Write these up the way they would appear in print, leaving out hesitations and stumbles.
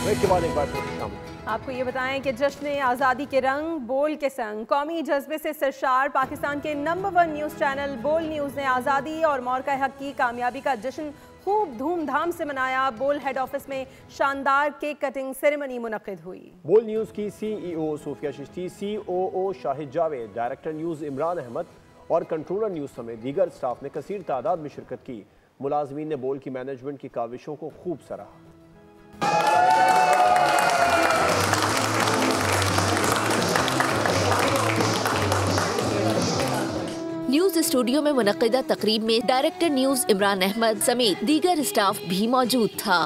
Break के बाद एक बार फिर शामिल। आपको ये बताएं कि जश्न आज़ादी के रंग बोल के संग कौमी जज्बे से सरशार पाकिस्तान के नंबर 1 न्यूज़ चैनल बोल न्यूज़ ने आज़ादी और मौका हक की कामयाबी का जश्न खूब धूमधाम से मनाया। बोल हेड ऑफिस में शानदार केक कटिंग सेरेमनी मुनक्किद हुई। बोल न्यूज़ की CEO Sufia Chishti, COO Shahid Javed, director news Imran Ahmed और कंट्रोलर न्यूज़ समेत दीगर स्टाफ ने कसीर तादाद में शिरकत की। मुलाजमीन ने बोल की मैनेजमेंट की काविशों को खूब सराहा। न्यूज स्टूडियो में मुनक्किदा तकरीब में डायरेक्टर न्यूज इमरान अहमद समेत दीगर स्टाफ भी मौजूद था।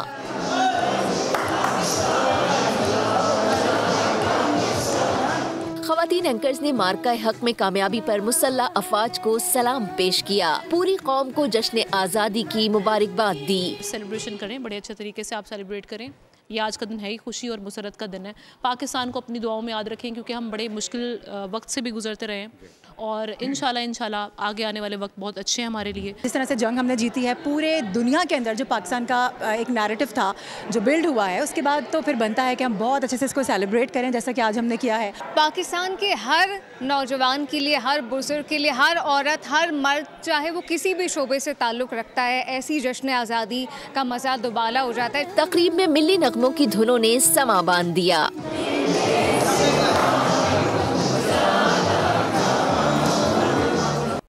ख़वातीन एंकर्स ने मार्का हक में कामयाबी पर मुसल्ला अफवाज को सलाम पेश किया। पूरी कौम को जश्न आज़ादी की मुबारकबाद दी। सेलिब्रेशन करें, बड़े अच्छे तरीके से आप सेलिब्रेट करें। ये आज का दिन है ही खुशी और मुसरत का दिन है। पाकिस्तान को अपनी दुआओं में याद रखें क्योंकि हम बड़े मुश्किल वक्त से भी गुजरते रहे हैं और इंशाल्लाह आगे आने वाले वक्त बहुत अच्छे हैं हमारे लिए। जिस तरह से जंग हमने जीती है, पूरे दुनिया के अंदर जो पाकिस्तान का एक नैरेटिव था जो बिल्ड हुआ है, उसके बाद तो फिर बनता है कि हम बहुत अच्छे से इसको सेलिब्रेट करें जैसा कि आज हमने किया है। पाकिस्तान के हर नौजवान के लिए, हर बुजुर्ग के लिए, हर औरत, हर मर्द, चाहे वो किसी भी शोबे से ताल्लुक़ रखता है, ऐसी जश्न आज़ादी का मज़ा दुबाला हो जाता है। तकरीब में मिली नगमों की धुनों ने समा बांध दिया।